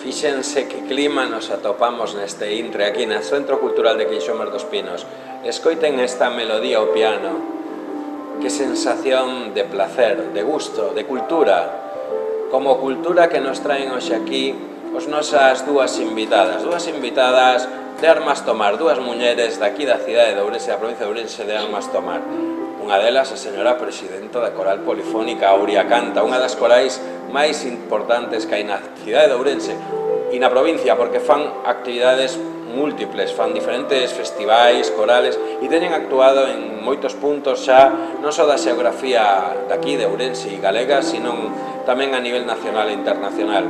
Fíxense que clima nos atopamos neste intre aquí no Centro Cultural de Queixomer dos Pinos. Escoiten esta melodía ao piano. Que sensación de placer, de gusto, de cultura. Como cultura que nos traen hoxe aquí os nosas dúas invitadas de Armas Tomar, dúas mulleres daqui da cidade de Ourense, da provincia de Ourense de Armas Tomar. Unha delas, a señora presidenta da Coral Polifónica Aurea Canta, unha das corais máis importantes que hai na cidade de Ourense e na provincia, porque fan actividades múltiples, fan diferentes festivais, corales e teñen actuado en moitos puntos xa non só da xeografía daqui de Ourense e galega, sino tamén a nivel nacional e internacional.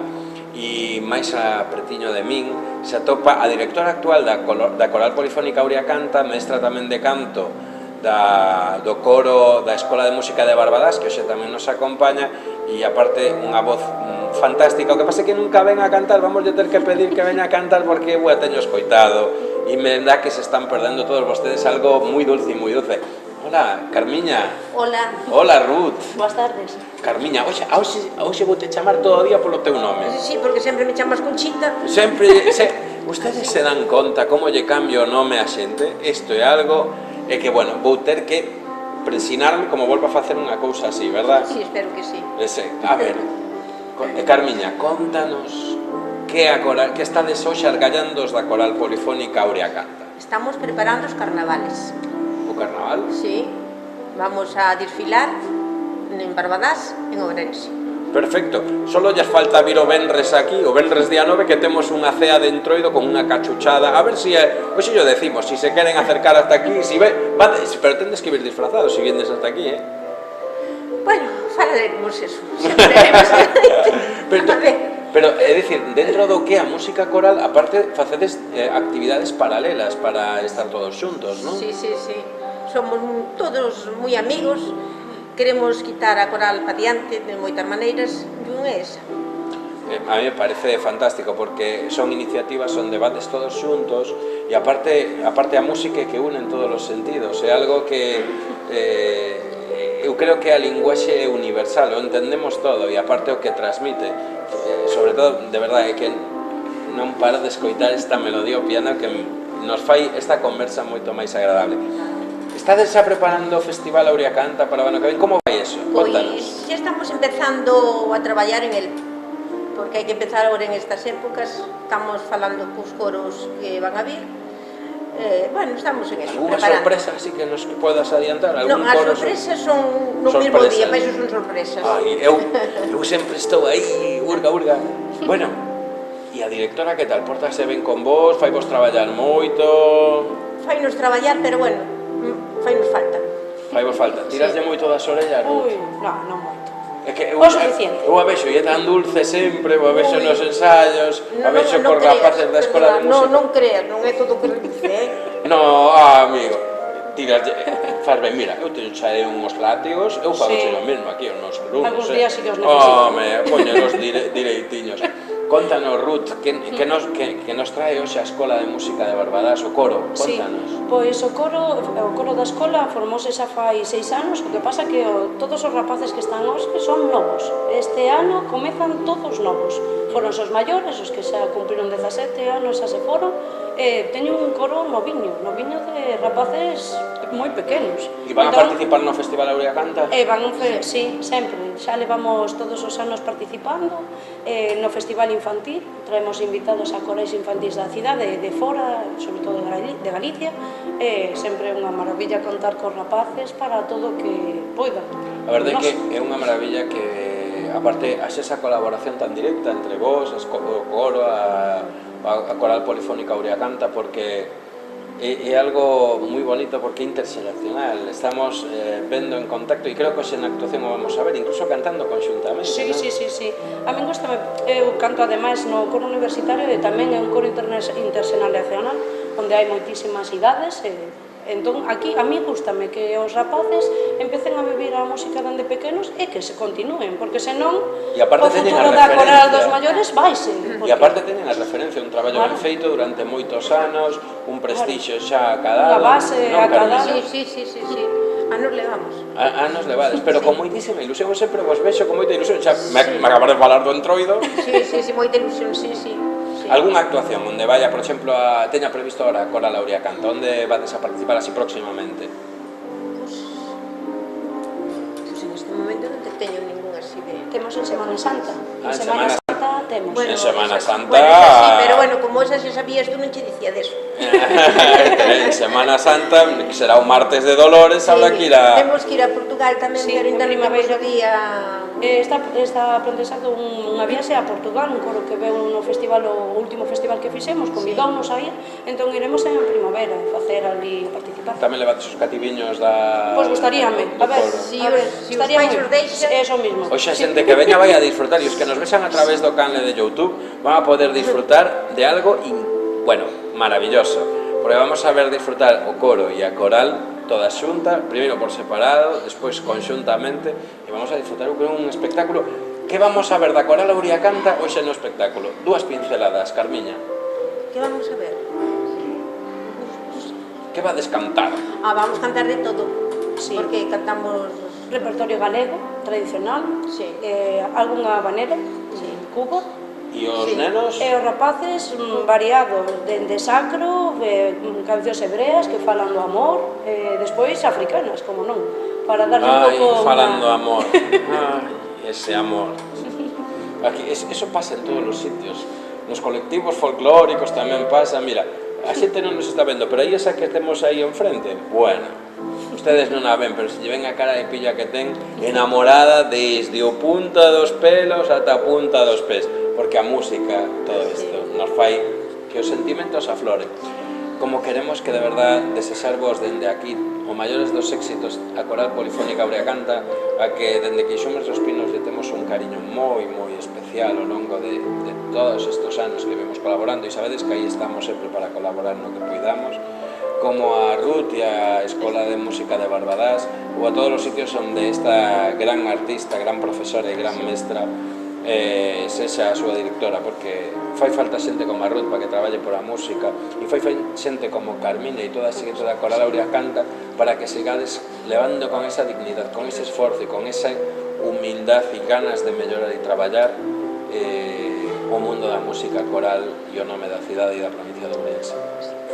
E máis a pretiño de min se atopa a directora actual da Coral Polifónica Aurea Canta, mestra tamén de canto do coro da Escola de Música de Barbadás, que hoxe tamén nos acompaña, e aparte unha voz fantástica. O que pasa é que nunca ven a cantar, vamos a ter que pedir que veña a cantar porque eu a teño escoitado e me dá que se están perdendo todos vostedes algo moi dulce e moi dulce. Hola, Carmiña. Hola. Hola, Ruth. Boas tardes. Carmiña, hoxe vou te chamar todo o día polo teu nome. Sí, porque sempre me chamas Conchita. Ustedes se dan conta como lle cambio o nome a xente? Isto é algo é que, bueno, vou ter que presinarme como volvo a facer unha cousa así, verdad? Sí, espero que sí. A ver, Carmiña, contanos que estades hoxe argallandos da Coral Polifónica Aurea Canta. Estamos preparando os carnavales. O carnaval? Sí, vamos a desfilar en Barbadás, en Ourense. Perfecto, solo lles falta vir o venres aquí, o venres día 9, que temos unha cea de entroido con unha cachuchada, a ver se hoxe yo decimos, si se queren acercar hasta aquí, pero tendes que vir disfrazados si vienes hasta aquí, Bueno, falaremos eso, sempre veremos. Pero, é dicir, dentro do que a música coral, aparte, facedes actividades paralelas para estar todos xuntos, non? Sí, sí, sí, somos todos moi amigos. Queremos quitar a coral para diante de moitas maneiras, e unha é esa. A mí me parece fantástico, porque son iniciativas, son debates todos xuntos, e aparte a música que une en todos os sentidos, é algo que eu creo que a linguaxe é universal, o entendemos todo, e aparte o que transmite, sobre todo, de verdade, é que non paro de escoitar esta melodía ao piano que nos fai esta conversa moito máis agradable. Estades xa preparando o Festival Aurea Canta para o ano que ven? Como vai eso? Contanos. Pois xa estamos empezando a traballar en el, porque hai que empezar agora en estas épocas. Estamos falando cos coros que van a vir. Bueno, estamos en eso, Alguna preparando. sorpresa así que nos podas adiantar? Non, as sorpresas son no mesmo día, para iso son sorpresas. Ai, eu sempre estou aí, urga. Bueno, e a directora que tal? Portase ben con vos? Fai vos traballar moito? Fainos traballar, pero bueno, fainos falta. Fai vos falta. Tiraslle moito das orellas, Ruth? Ui, non moito. É que O suficiente. Eu a vexo e é tan dulce sempre, eu a vexo nos ensaios, a vexo cos rapaces da Escola de Música. Non creas, non é todo o que dice, No, amigo, tiraslle, faz ben, mira, eu teño xa uns látigos, eu fago o mesmo aquí aos nosos alumnos. Algúns días sí que os necesito. Home, poñelos direitiños. Contanos, Ruth, que nos trae hoxe a Escola de Música de Barbadás, o coro, contanos. Sí, pois o coro da escola formouse xa fai 6 anos, o que pasa que todos os rapaces que están hoxe son novos. Este ano comezan todos novos. Foron os maiores, os que xa cumpriron 17 anos, xa se foron, teño un coro noviño de rapaces moi pequenos. E van a participar no Festival Aurea Canta? Sí, sempre. Xa levamos todos os anos participando no Festival Infantil, traemos invitados a corais infantís da cidade, de fora, sobre todo de Galicia, sempre é unha maravilla contar cos rapaces para todo o que poidan. A verdade é que é unha maravilla que, aparte, haxe esa colaboración tan directa entre vos, o coro, a Coral Polifónica Aurea Canta, porque é algo moi bonito, porque é interxeracional. Estamos vendo en contacto, e creo que hoxe na actuación o vamos a ver, incluso cantando conxuntamente, Sí. A min gustame, eu canto ademais no coro universitario e tamén é un coro interxeracional onde hai moitísimas idades. Entón, aquí, a mí gustame que os rapaces empecen a vivir a música dende pequenos e que se continúen, porque senón o futuro da coral dos maiores vaise. E aparte teñen a referencia, un traballo ben feito durante moitos anos, un prestixio xa acadado. Unha base acadada. Sí. Anos levamos. Anos levades, pero con moitísima ilusión, eu sempre vos vexo con moita ilusión, xa me acabas de falar do Entroido. Sí, moita ilusión, sí. Algúnha actuación onde vaya, por exemplo, teña previsto ahora a Coral Aurea Canta, onde vades a participar así próximamente? Pois en este momento non te teño ningún así de... Temos en Semana Santa. En Semana Santa temos. En Semana Santa... Bueno, sí, pero bueno, como esa xa sabías, tú non che dicía deso. En Semana Santa, que será o martes de Dolores, habrá que ir a... Temos que ir a Portugal tamén, pero ainda non temos o día... Está plantexado unha viaxe a Portugal, un coro que veu no festival, o último festival que fixemos, convidounos a ir, entón iremos en primavera a facer ali, a participar. Tamén levades os cativiños da... Pois gustaríame, a ver, si os pais os deixan... Eso mismo. Oxe, a xente que veña vai a disfrutar, e os que nos vexan a través do canle de YouTube van a poder disfrutar de algo, bueno, maravilloso, porque vamos a ver disfrutar o coro e a coral toda xunta, primeiro por separado, despois conxuntamente, e vamos a disfrutar un espectáculo que vamos a ver da Coral Aurea Canta hoxe no espectáculo. Dúas pinceladas, Carmiña. Que vamos a ver? Que vades cantar? Vamos cantar de todo, porque cantamos... Repertorio galego, tradicional, algunha habanera, cubo. E os nenos? E os rapaces variados, dende sacro, cancións hebreas que falan do amor, despois africanas, como non, para darle un pouco... Falan do amor, ese amor. Aquí, eso pasa en todos os sitios, nos colectivos folclóricos tamén pasa, mira, a xente non nos está vendo, pero aí esa que temos aí enfrente, bueno, ustedes non a ven, pero se lle ven a cara de pilla que ten, enamorada desde o punta dos pelos ata a punta dos pés, porque a música, todo isto, nos fai que os sentimentos afloren. Como queremos que de verdad desexarvos dende aquí o maiores dos éxitos a Coral Polifónica Aurea Canta, a que dende que Queixomes dos Pinos lle temos un cariño moi especial ao longo de todos estes anos que vemos colaborando, e sabedes que aí estamos sempre para colaborar no que poidamos, como a Ruth e a Escola de Música de Barbadás, ou a todos os sitios onde esta gran artista, gran profesora e gran mestra sexa a súa directora, porque fai falta xente como a Ruth para que traballe por a música, e fai xente como Carmina e toda a xente da Coral Aurea Canta para que sigades levando con esa dignidade, con ese esforzo e con esa humildad e ganas de mellorar e traballar o mundo da música coral e o nome da cidade e da provincia de Ourense.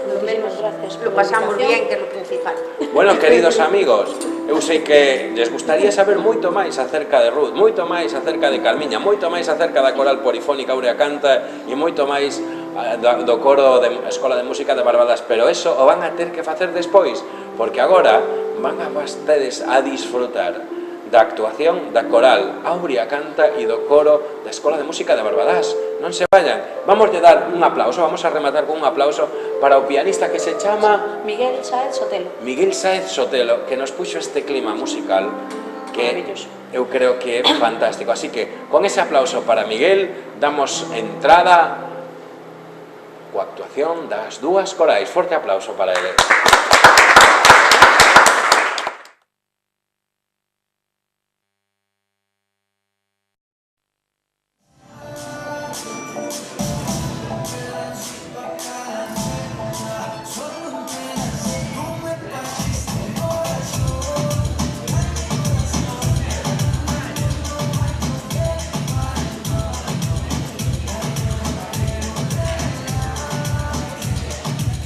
Lo pasamos bien, que é lo principal. Bueno, queridos amigos, eu sei que les gustaría saber moito máis acerca de Ruth, moito máis acerca de Carmiña, moito máis acerca da Coral Polifónica Aurea Canta e moito máis do coro da Escola de Música de Barbadas, pero eso o van a ter que facer despois, porque agora van a vostedes a disfrutar da actuación da Coral Aurea Canta e do coro da Escola de Música de Barbadas. Non se vayan, vamos a dar un aplauso, vamos a rematar con un aplauso para o pianista que se chama Miguel Sáez Sotelo. Miguel Sáez Sotelo, que nos puxo este clima musical que eu creo que é fantástico. Así que, con ese aplauso para Miguel, damos entrada coa actuación das dúas corais. Forte aplauso para ele.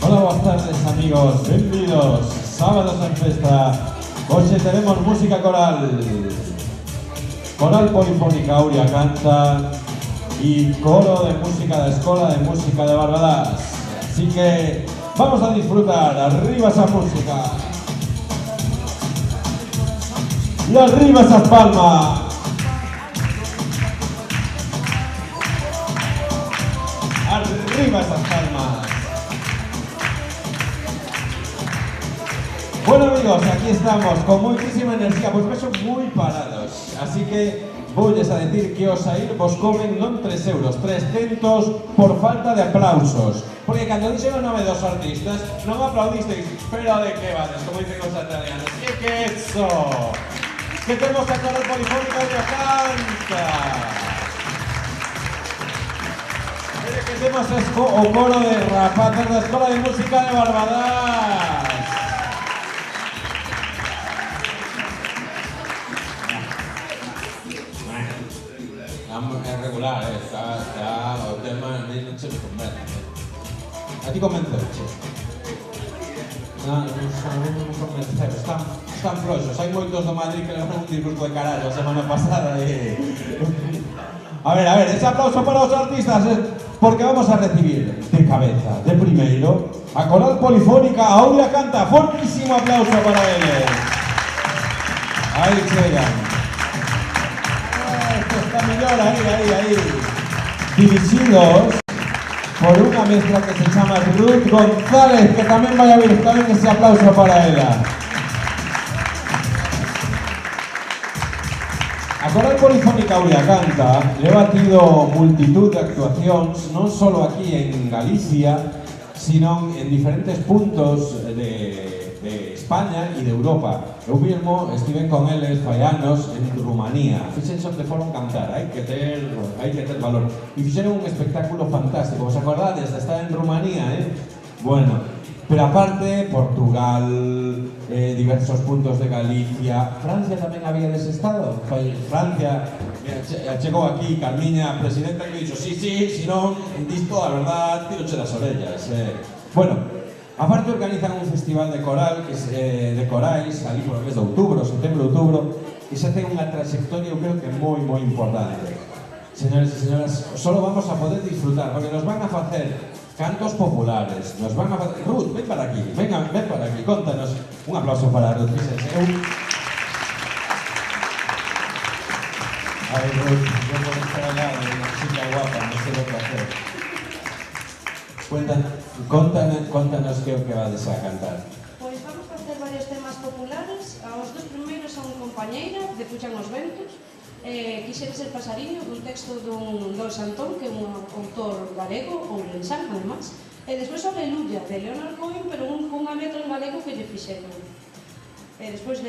Hola, buenas tardes amigos, bienvenidos, sábados en festa. Hoxe tenemos música coral, Coral Polifónica Aurea Canta y coro de música de Escola de Música de Barbadas. Así que vamos a disfrutar, arriba esa música y arriba esas palmas. Arriba esas palmas. Bueno amigos, aquí estamos con muchísima energía, pues me son muy parados, así que voyles a decir que os a ir vos comen non 3 euros, 300 por falta de aplausos, porque cando dixen o nome dos artistas non aplaudisteis, pero de que vades, como dicen os italianos, que eso, que temos a Coral Polifónica Aurea Canta, que temos o coro de rapaces da Escola de Música de Barbadas. Claro, está o tema non se me convence. A ti convenceuche? Non convenceu, están floxos. Hai moitos do Madrid que levan un discurso de carallo a semana pasada e... A ver, ese aplauso para os artistas, porque vamos a recibir de cabeza, de primeiro, a Coral Polifónica Aurea Canta. Fortísimo aplauso para eles. Aí chegan. Esto está mellor, aí. Dirixidos por unha mestra que se chama Ruth González, que tamén vai a vir, tamén ese aplauso para ela. A Coral Polifónica Aurea Canta leva tido multitud de actuacións non só aquí en Galicia, sino en diferentes puntos de España e de Europa. Eu mesmo estive con eles fai anos en Rumanía. Fixense onde foron cantar, hai que ter valor. E fixeron un espectáculo fantástico. Vos acordades de estar en Rumanía, Bueno, pero aparte, Portugal, diversos puntos de Galicia. Francia tamén había dese estado. Francia, chegou aquí Carmiña, presidenta, que dixo, sí, si non, disto, a verdad, tiroche das orellas. Bueno, aparte organizan un festival de coral, de corais, ali por o mes de outubro, setembro, que xa ten unha trayectoria, eu creo que moi importante. Señores e señoras, solo vamos a poder disfrutar, porque nos van a facer cantos populares, nos van a facer... Ruth, ven para aquí, ven para aquí, contanos. Un aplauso para Ruth, fíjense. A ver, Ruth, yo por estar allá, una chica guapa, me sé lo que hacer. Contanos que o que vades a cantar. Pois vamos a facer varios temas populares. Os dos primeiros son Compañeira, de Puxan os Ventos, Quixera ser pasariño, un texto dun Santón, que é un autor galego, ourensán, además, e despois Aleluya, de Leonard Cohen, pero cunha letra en galego que lle fixeron. E despois,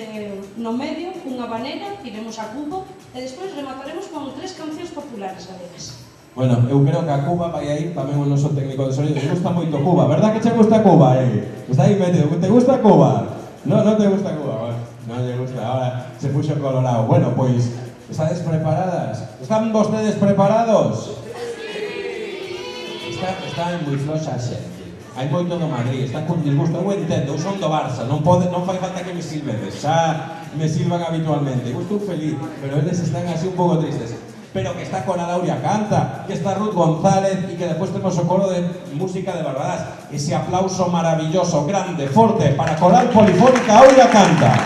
no medio, unha habanera, iremos a Cuba, e despois remataremos con 3 cancións populares galegas. Bueno, eu creo que a Cuba vai a ir tamén o noso técnico de sonido. Me gusta moito Cuba, verdad que che gusta Cuba? Está aí metido, te gusta Cuba? Non te gusta Cuba? Bueno, non lle gusta, ahora se puxo colorado. Bueno, pois, estades preparadas? Están vostedes preparados? Están moi floxa a xente. Hai moito do Madrid, están con disgusto. Eu entendo, eu son do Barça, non fai falta que me silvedes, xa me silvan habitualmente. Eu estou feliz, pero eles están así un pouco tristes. Pero que está Coral Aurea Canta, que está Ruth González y que después tenemos o coro de música de Barbadas. Ese aplauso maravilloso, grande, fuerte para Coral Polifónica Aurea Canta.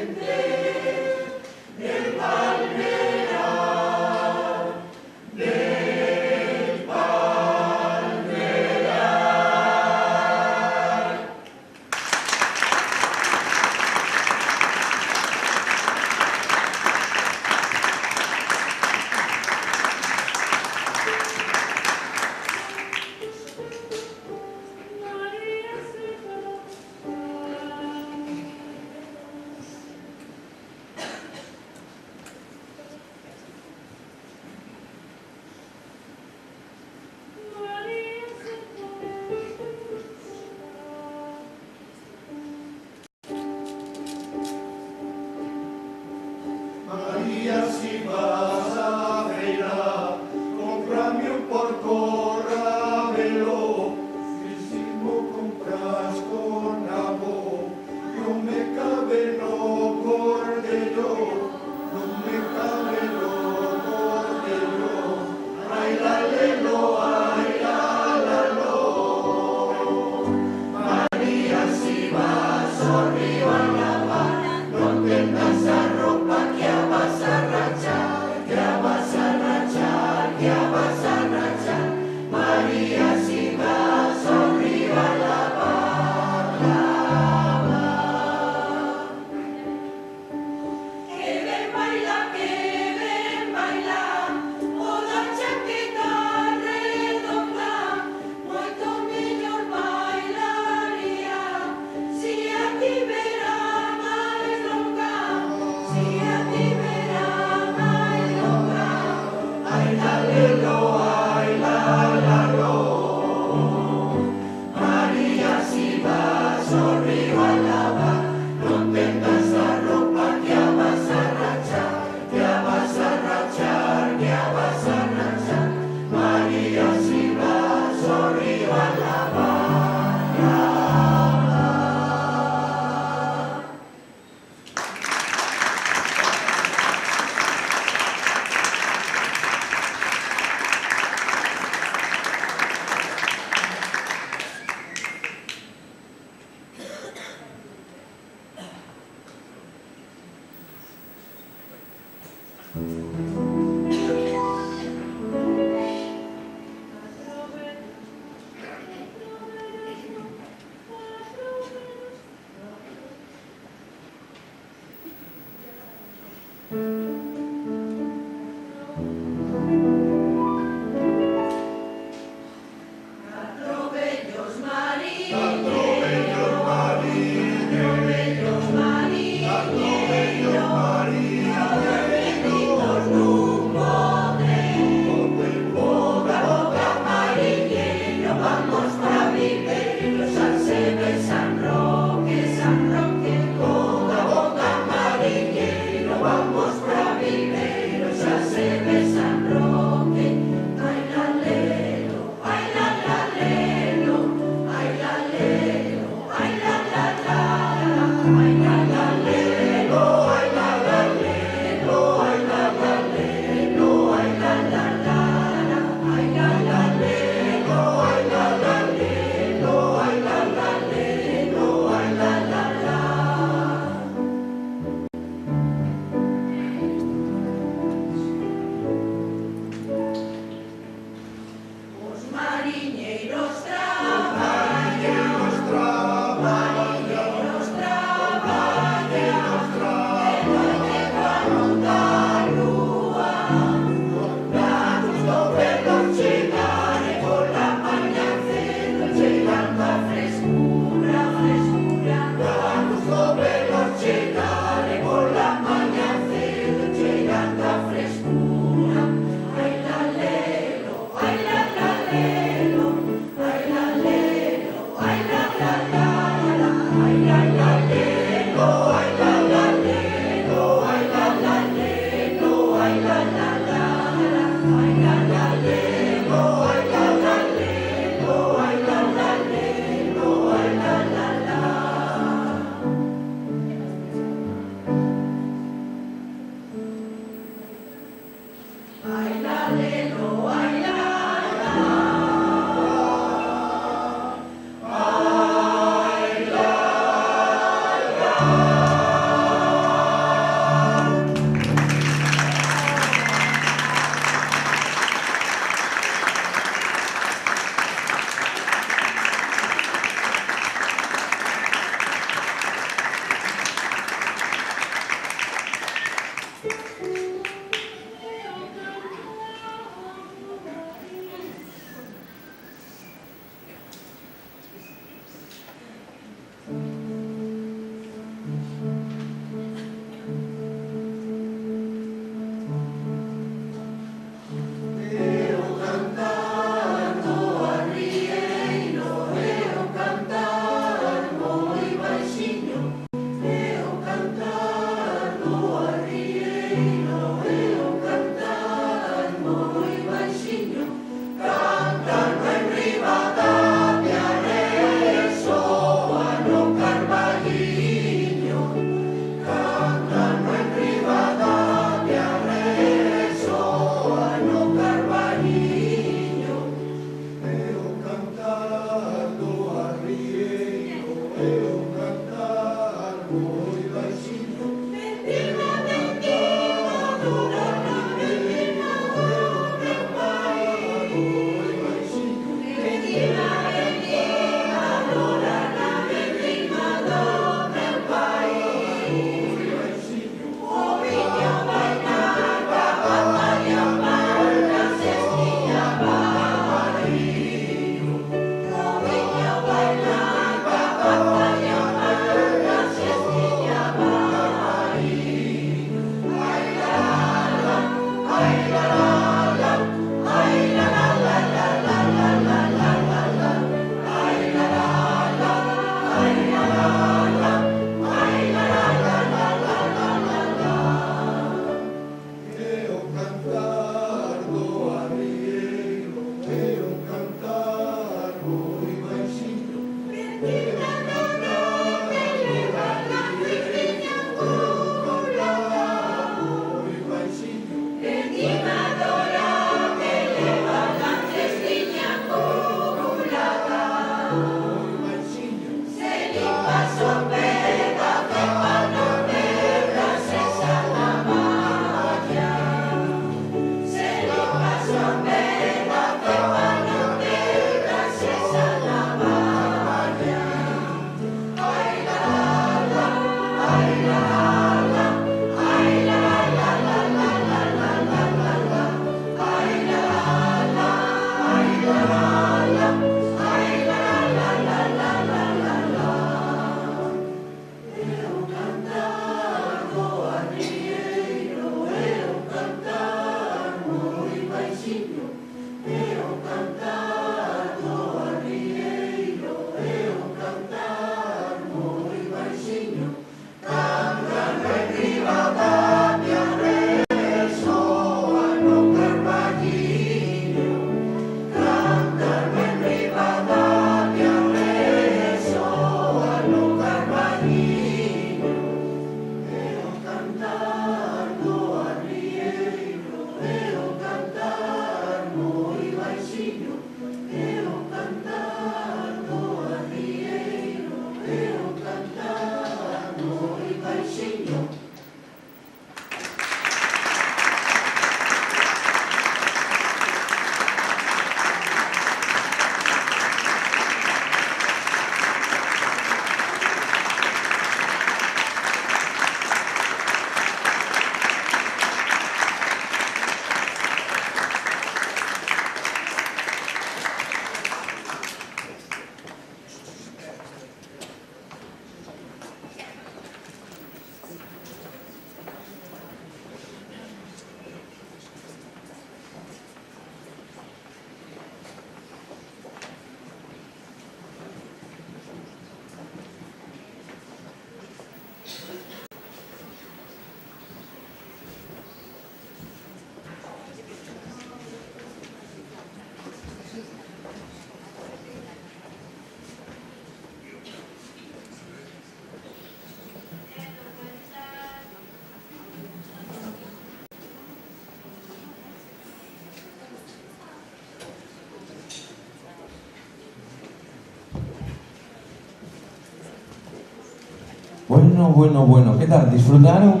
Bueno, ¿qué tal? ¿Disfrutaron?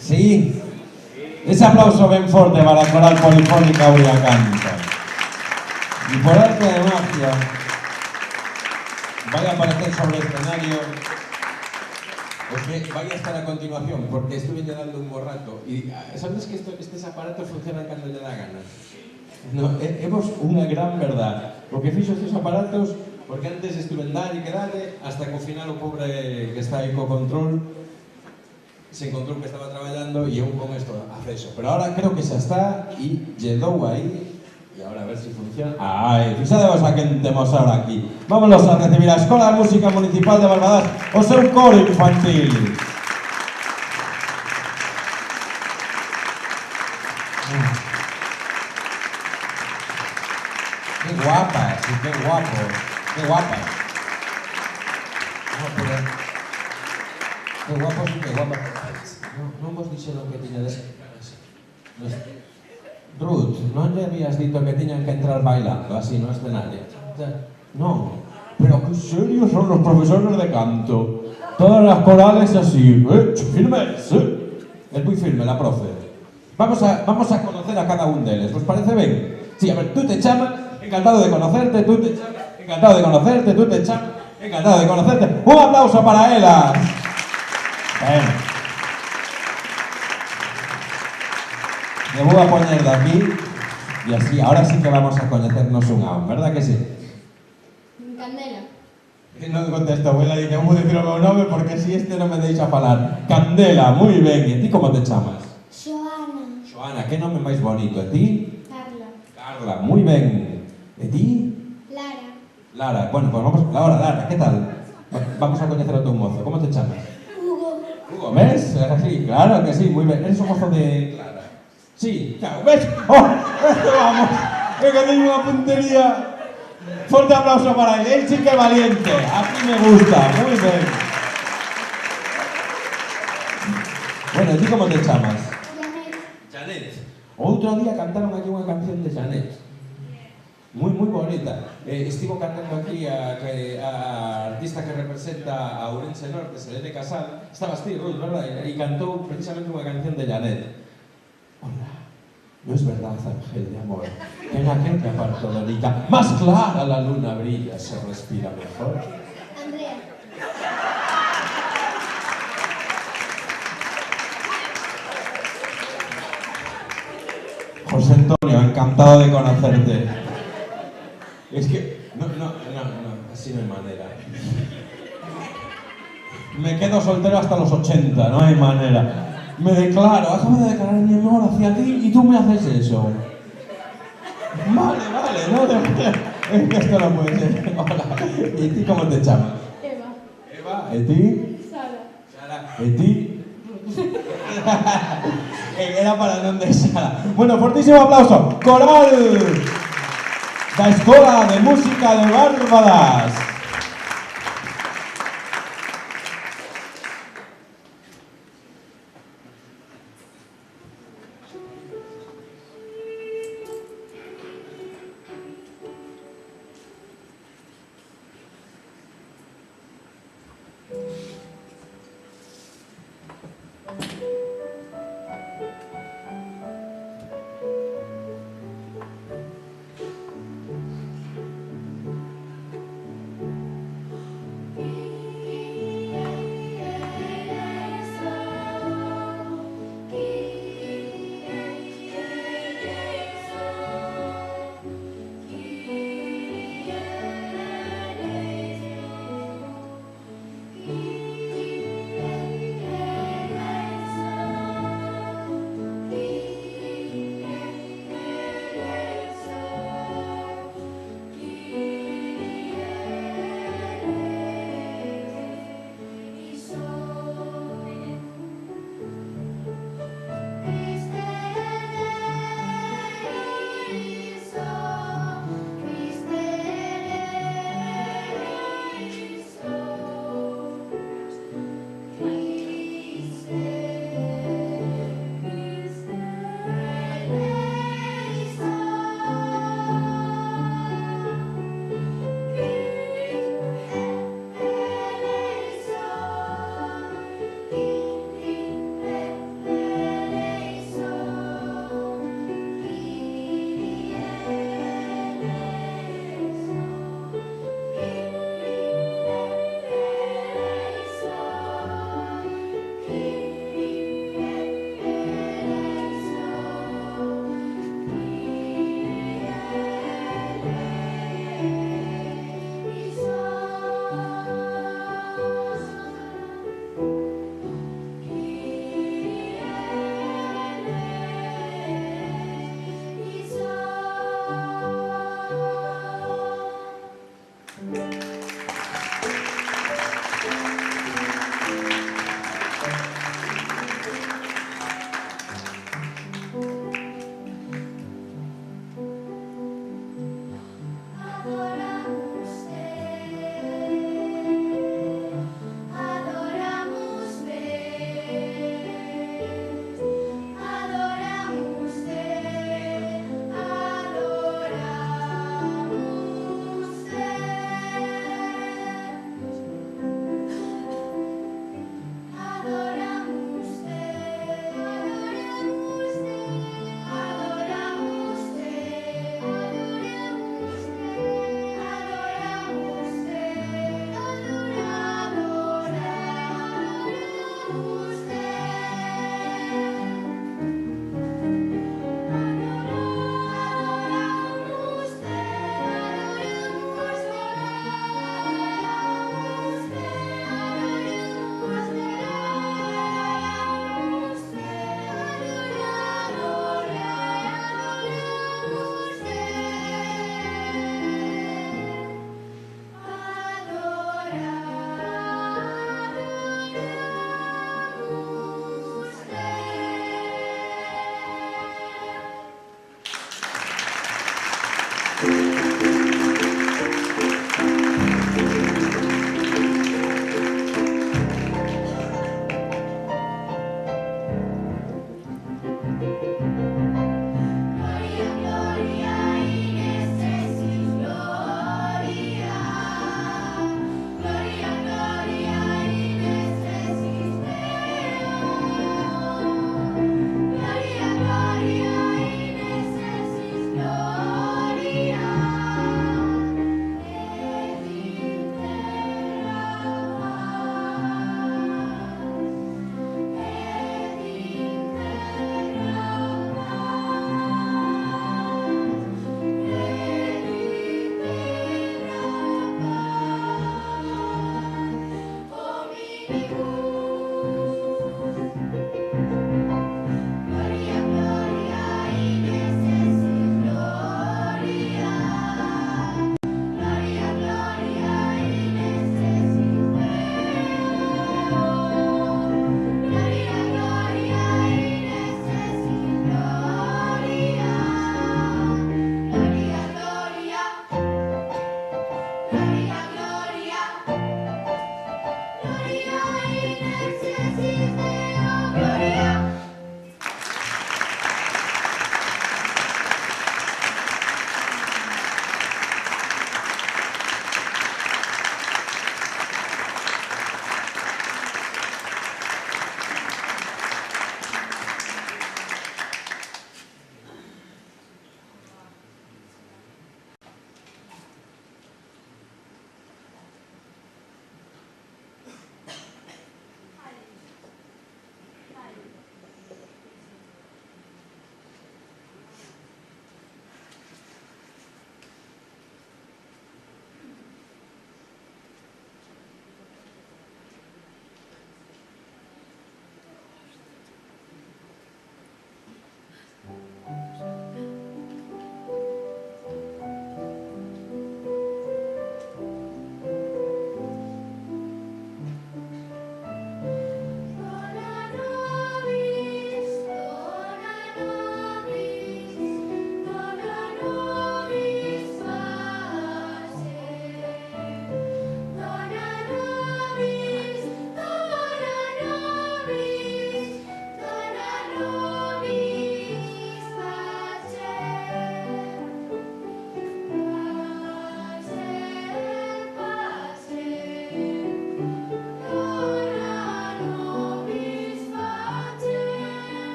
¿Sí? Ese aplauso ben forte para a Coral Polifónica Uriacanta. Y por arte de magia vai a aparecer sobre el escenario o que vai a estar a continuación, porque estuve dando un bo rato. E sabes que estes aparatos funcionan cando lle dá gana? No, é unha gran verdad. O que fixo estes aparatos, porque antes estuve en dar e quedade, hasta que ao final o pobre que está aí co control se encontrou que estaba traballando e eu con esto acceso. Pero ahora creo que xa está e lle dou aí e ahora a ver se funciona. Ai, fixadevos a quen temos ahora aquí. Vámonos a recibir a Escola de Música Municipal de Barbadas o seu coro infantil. Qué guapas, qué guapos, qué guapas. Qué guapos y qué guapas. No hemos dicho lo que tiñades. Ruth, non lle habías dito que tiñan que entrar bailando así no escenario? No, pero que serios son los profesores de canto. Todas las corales así, firmes, Es muy firme la profe. Vamos a conocer a cada un deles, ¿os parece ben? Sí, a ver, tú te chamas, encantado de conocerte, tú te chamas, encantado de conocerte, tú te chamas, encantado de conocerte. ¡Un aplauso para elas! Bueno. Me voy a poner de aquí y así, ahora sí que vamos a conocernos un aún, ¿verdad que sí? Candela. Non contesto, abuela, dice, vou dicir o meu nome porque si este non me deixa falar. Candela, moi ben. E ti como te chamas? Joana. Xoana, que nome máis bonito. E ti? Carla. Carla, moi ben. E ti? Lara. Lara, bueno, pues vamos... Ahora, Lara, que tal? Vamos a coñecer ao teu mozo. Como te chamas? Hugo. Hugo, ves? Sí, claro que sí, moi ben. Eres o mozo de Clara. Sí, claro, ves? ¡Oh! Vamos, que teño unha puntería. Fuerte aplauso para él sí que valiente. Así me gusta, muy bien. Bueno, ¿y ti cómo te chamas? Janet. Janet. Outro día cantaron aquí unha canción de Janet. Moi bonita. Estivo cantando aquí a artista que representa a Ourense Norte, Selene Casal. Estabas ti, Ruth, verdad? E cantou precisamente unha canción de Janet. Hola. No es verdad, ángel de amor, que en aquel que apartó la orilla, más clara la luna brilla, se respira mejor. Andrea. José Antonio, encantado de conocerte. Es que, no, así no hay manera. Me quedo soltero hasta los 80, no hay manera. Me declaro, acabo de declarar mi amor hacia ti y tú me haces eso. Vale, no, es que esto no puede ser. Hola, ¿y ti cómo te llamas? Eva. Eva, ¿y ti? Sara. Sara, ¿y ti? Era para el nombre de Sara. Bueno, fortísimo aplauso. Coral da Escola de Música de Bárbadas.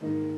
Ay,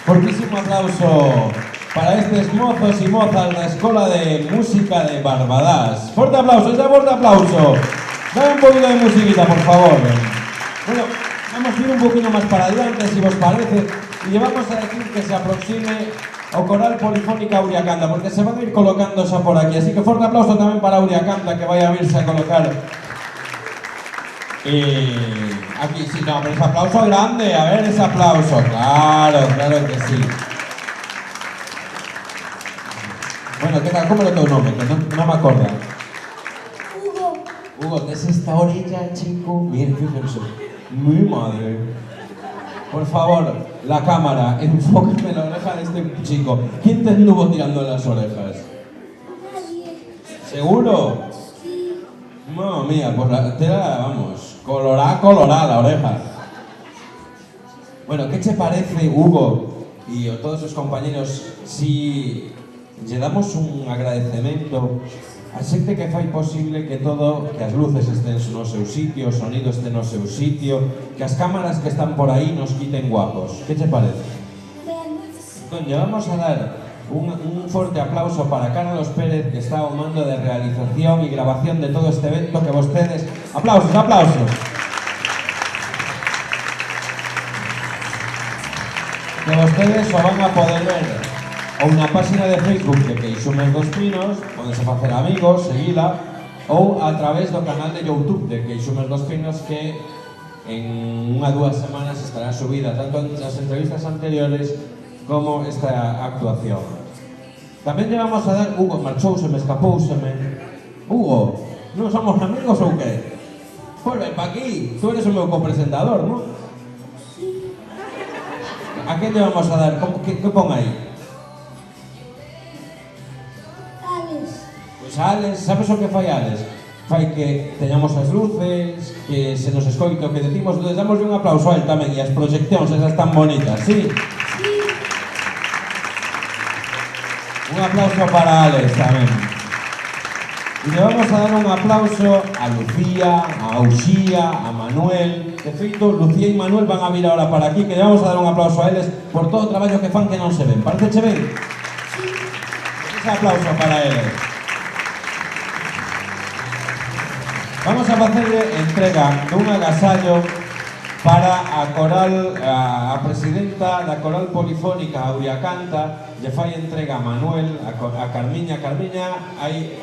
Fortísimo aplauso para estes mozos e mozas da Escola de Música de Barbadás. Forte aplauso, ese forte aplauso. Dame un poquito de musiquita, por favor. Bueno, vamos a ir un poquito más para adelante, si os parece, y llevamos a decir que se aproxime o Coral Polifónica Auriacanta, porque se van a ir colocando xa por aquí, así que forte aplauso tamén para Auriacanta, que vai a virse a colocar. Aquí, sí, no, pero ese aplauso grande, a ver ese aplauso, claro, claro que sí. Bueno, ¿qué tal? ¿Cómo era tu nombre? Que no me acuerdo. Hugo. Hugo, ¿qué es esta orilla, chico? Mira, fíjense. Mi madre. Por favor, la cámara, enfóqueme la oreja de este chico. ¿Quién te anduvo tirando las orejas? Nadie. ¿Seguro? Sí. Mamma mía, pues la tela, vamos, colorá la oreja. Bueno, ¿qué te parece, Hugo, y a todos sus compañeros, si lle damos un agradecemento a xente que fai posible que as luces estén no seu sitio, o sonido este no seu sitio, que as cámaras que están por aí nos quiten guapos? ¿Qué te parece? Ben. Entón, lle vamos a dar un fuerte aplauso para Carlos Pérez, que está ao mando de realización e grabación de todo este evento, que vostedes... ¡Aplausos, aplausos! Que vostedes o van a poder ver ou na página de Facebook de Queixumes dos Pinos, onde se facer amigos, seguila, ou a través do canal de YouTube de Queixumes dos Pinos, que en unha 2 semanas estará subida tanto as entrevistas anteriores como esta actuación. Tamén lle vamos a dar... Hugo, marchouseme, escapouseme. Hugo, non somos amigos ou que? Pois ven pa aquí, tú eres o meu copresentador, non? A quen lle vamos a dar? Que pon aí? Alex. Pois Alex, sabes o que fai Alex? Fai que teñamos as luces, que se nos escoite o que decimos, entonces damosle un aplauso a él tamén, e as proxeccións esas tan bonitas, sí? Sí. Un aplauso para Alex tamén. E le vamos a dar un aplauso a Lucía, a Auxía, a Manuel. De feito, Lucía e Manuel van a vir ahora para aquí, que le vamos a dar un aplauso a eles por todo o traballo que fan que non se ven. Pareceche ben? Sí. Ese aplauso para eles. Vamos a facerle entrega dun agasallo para a coral, a presidenta da Coral Polifónica Auriacanta. Lle fai entrega a Manuel, a Carmiña. Carmiña, aí,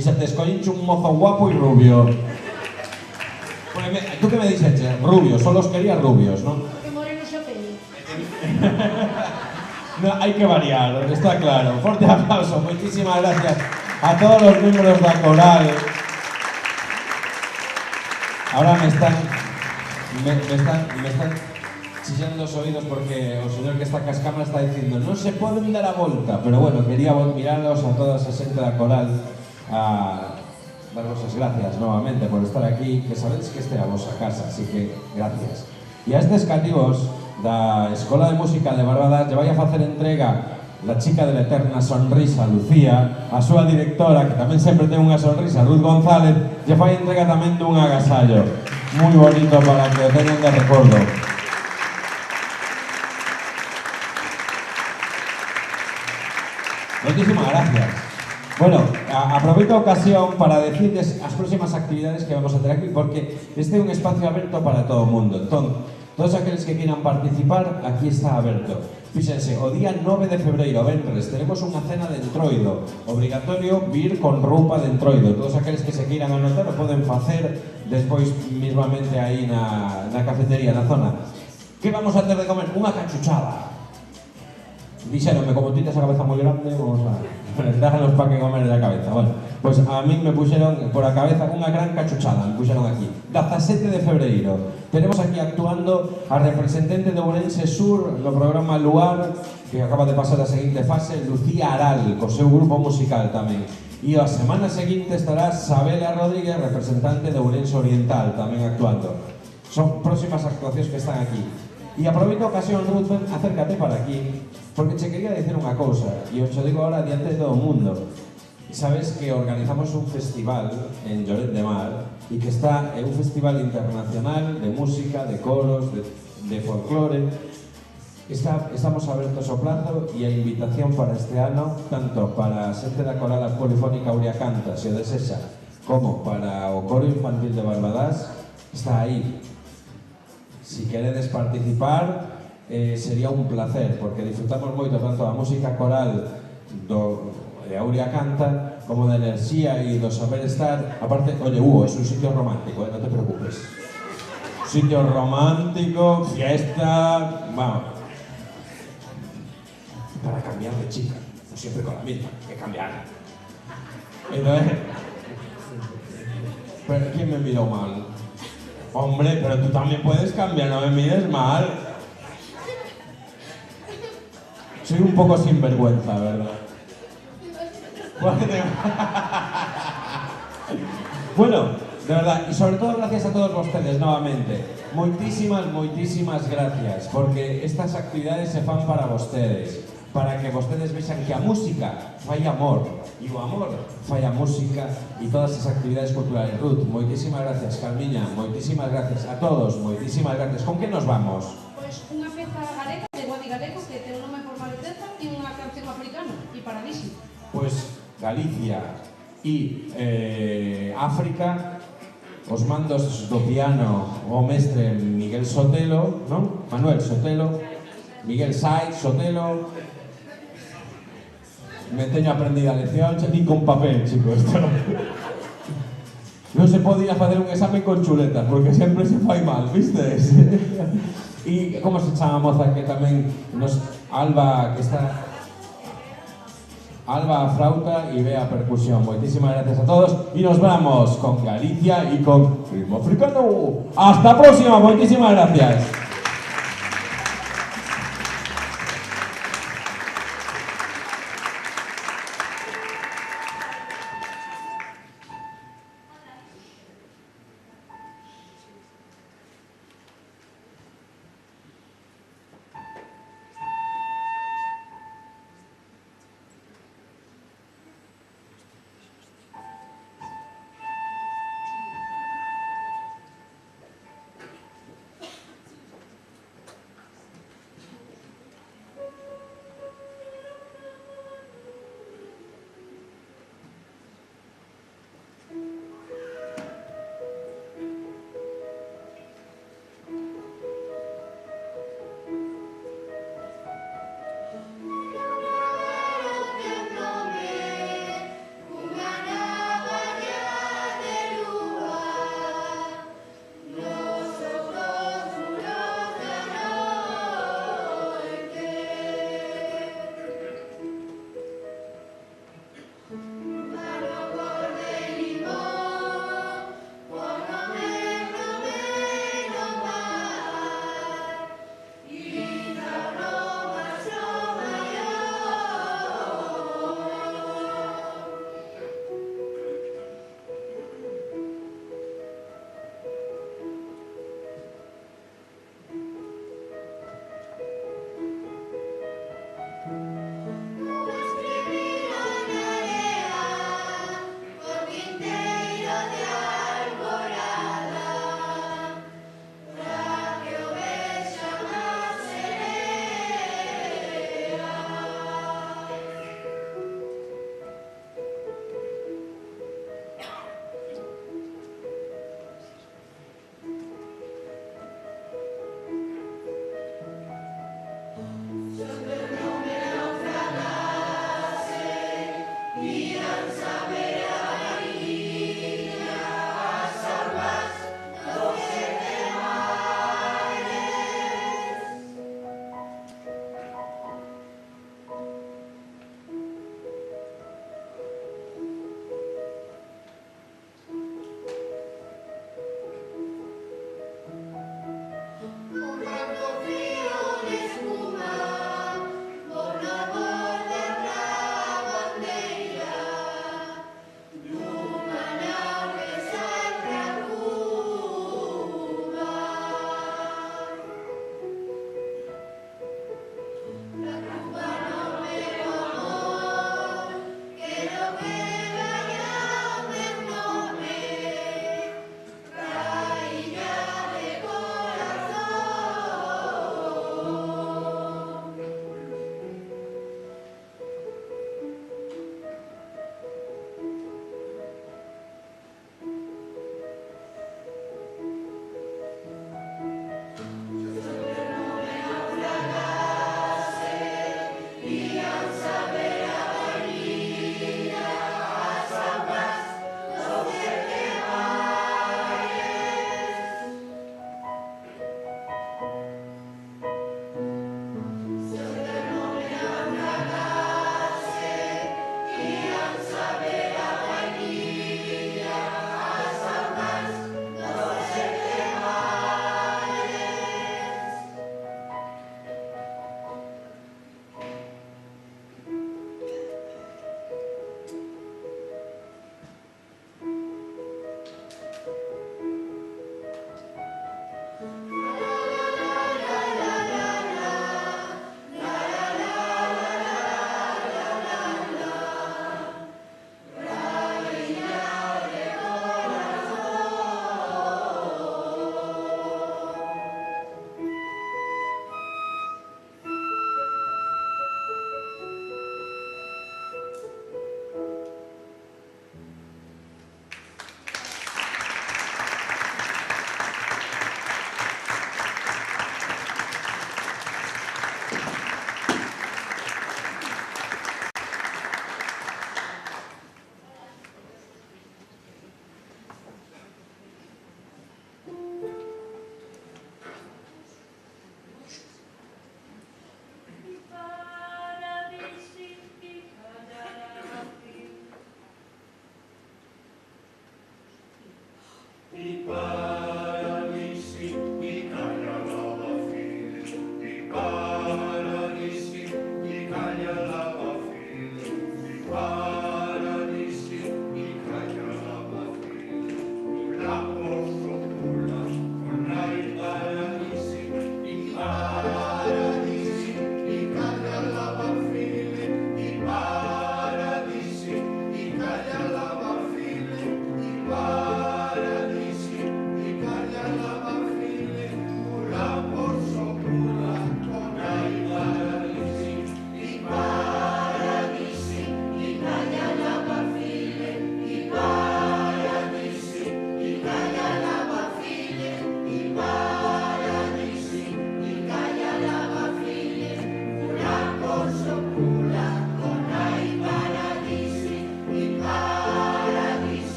xa te escollinche un mozo guapo e rubio. Tú que me dixeche? Rubios, só los quería rubios, non? Que moreno xa peño. No, hai que variar, está claro. Forte aplauso, moitísimas gracias a todos los miembros da coral. Ahora me están chillando os oídos porque o señor que está cas cámaras está dicindo non se poden dar a volta, pero bueno, quería miraros a toda esa xente da coral a daros as gracias novamente por estar aquí, que sabedes que este é a vosa casa, así que gracias. E a estes cativos da Escola de Música de Barbadás lle vai a facer entrega la chica de la eterna sonrisa, Lucía, a súa directora, que tamén sempre ten unha sonrisa, Ruth González, lle fai entrega tamén dun agasallo moi bonito para que o teñan de recordo. Moitísimas gracias. Bueno, aproveito a ocasión para decirles as próximas actividades que vamos a ter aquí, porque este é un espacio aberto para todo o mundo. Entón, todos aqueles que quieran participar, aquí está aberto. Fíxense, o día 9 de febreiro, venres, tenemos unha cena de entroido. Obrigatorio vir con roupa de entroido. Todos aqueles que se queiran anotar o poden facer despois mismamente aí na cafetería, na zona. Que vamos a ter de comer? Unha cachuchada. Dixéronme, como tites a cabeza moi grande, vamos a... Déjanos para que comer da cabeza. Bueno, pois a min me puxeron por a cabeza unha gran cachuchada, me puxeron aquí. 17 de febreiro. Tenemos aquí actuando a representante de Ourense Sur no programa Luar, que acaba de pasar a seguinte fase, Lucía Aral, co seu grupo musical tamén. E a semana seguinte estará Sabela Rodríguez, representante de Ourense Oriental, tamén actuando. Son próximas actuacións que están aquí. E aproveito a ocasión, Ruth, acércate para aquí, porque che quería decir unha cousa, e os digo ahora diante de todo o mundo. Sabes que organizamos un festival en Lloret de Mar, e que é un festival internacional de música, de coros, de folclore, Estamos abertos ao plazo e a invitación para este ano, tanto para a xente da Coral Polifónica Aurea Canta, se o desexa, como para o Coro Infantil de Barbadás, está aí. Si queredes participar, sería un placer, porque disfrutamos moito tanto da música coral de Aurea Canta, como da enerxía e do saber estar. Aparte, oye, Hugo, es un sitio romántico, no te preocupes. Sitio romántico, fiesta, vamos. Para cambiar de chica, no siempre con la misma, hay que cambiar. Entonces, ¿pero quién me miró mal? Hombre, pero tú también puedes cambiar, no me mires mal. Soy un poco sinvergüenza, ¿verdad? Bueno, de verdad, y sobre todo gracias a todos ustedes nuevamente. Moitísimas gracias, porque estas actividades se fan para ustedes, para que ustedes vexan que a música fai amor, e o amor fai a música e todas as actividades culturales. Ruth, moitísimas gracias. Carmiña, moitísimas gracias. A todos, moitísimas gracias. Con que nos vamos? Pois unha peza galega de Guadi Galego que ten un nome por Mariteza e unha canción africana e paradísimo. Pues Galicia e África, os mandos do piano o mestre Miguel Sotelo, non? Manuel Sotelo, Miguel Saiz Sotelo. Me teño aprendida a lección, ni con papel, chicos. Non se podía facer un examen con chuletas, porque sempre se fai mal, vistes? E como se chama a moza que tamén nos... Alba, que está... Alba a flauta y Bea a percusión. Muchísimas gracias a todos y nos vamos con Galicia y con ritmo africano. ¡Hasta la próxima! Muchísimas gracias.